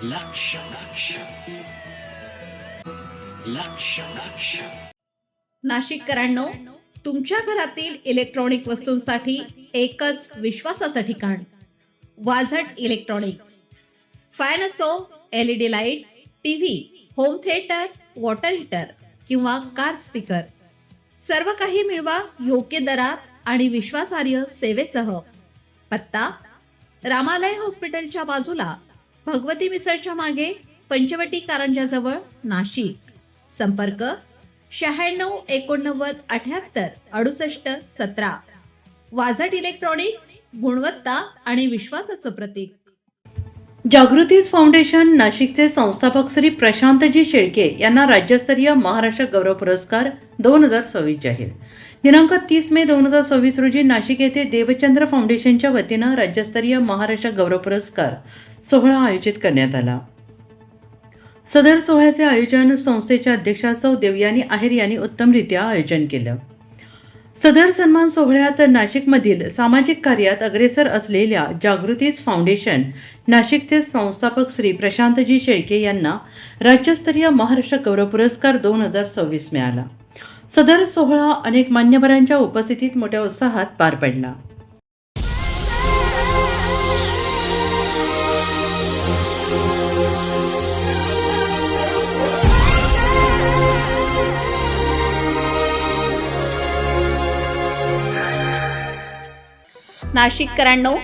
लक्ष लक्ष लक्ष लक्ष नाशिककरांनो, तुमच्या घरातील इलेक्ट्रॉनिक वस्तूंसाठी एकच विश्वासाचं ठिकाण वाझट इलेक्ट्रॉनिक्स. फॅन असो, LED lights, TV, home theatre, water heater किंवा कार स्पीकर, सर्व काही मिळवा योग्य दरात आणि विश्वासार्ह सेवेसह. पत्ता: रामालय हॉस्पिटलच्या बाजूला, भगवती मिसळच्या मागे, पंचवटी कारंजाजवळ, नाशिक. संपर्क: 96 89 78 68 17. वाझट इलेक्ट्रॉनिक्स, गुणवत्ता आणि विश्वासाचं प्रतीक. जागृतीज फाउंडेशन नाशिकचे संस्थापक श्री प्रशांतजी शेळके यांना राज्यस्तरीय महाराष्ट्र गौरव पुरस्कार 2026 जाहीर. दिनांक 30 मे 2026 रोजी नाशिक येथे देवचंद्र फाउंडेशनच्या वतीनं राज्यस्तरीय महाराष्ट्र गौरव पुरस्कार सोहळा आयोजित करण्यात आला. सदर सोहळ्याचे आयोजन संस्थेच्या अध्यक्षा सौ देवयानी आहेर यांनी उत्तमरित्या आयोजन केलं. सदर सन्मान सोहळ्यात नाशिकमधील सामाजिक कार्यात अग्रेसर असलेल्या जागृतीज फाउंडेशन नाशिकचे संस्थापक श्री प्रशांतजी शेळके यांना राज्यस्तरीय महाराष्ट्र गौरव पुरस्कार 2026 मिळाला. सदर सोहळा अनेक मान्यवरांच्या उपस्थितीत मोठ्या उत्साहात पार पडला. नाशिककरांनो,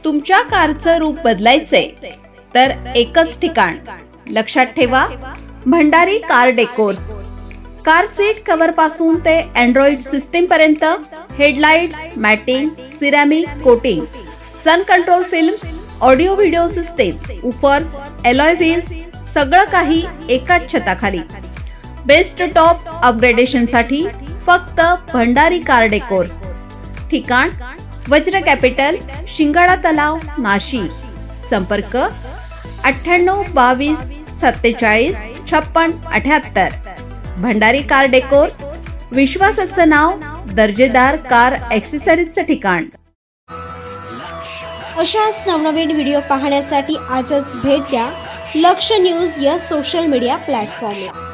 तुमच्या कारचं रूप बदलायचंय तर एकच ठिकाण. लक्षात ठेवा, Bhandari car decors. Car seat cover पासून ते अँड्रॉइड सिस्टीम पर्यंत, headlights, matting, ceramic coating, sun control films, audio video system, woofers, alloy wheels, सगळं काही एकाच छताखाली. बेस्ट टॉप अपग्रेडेशनसाठी फक्त भंडारी कार डेकोर्स. ठिकाण: वज्र कॅपिटल, शिंगाडा तलाव, नाशिक. संपर्क: 98 22 47 56 78. भंडारी कार डेकोर्स, विश्वासाचं नाव, दर्जेदार कार ॲक्सेसरीजचं ठिकाण. अशाच नवनवीन व्हिडिओ पाहण्यासाठी आजच भेट द्या लक्ष न्यूज या सोशल मीडिया प्लॅटफॉर्मला.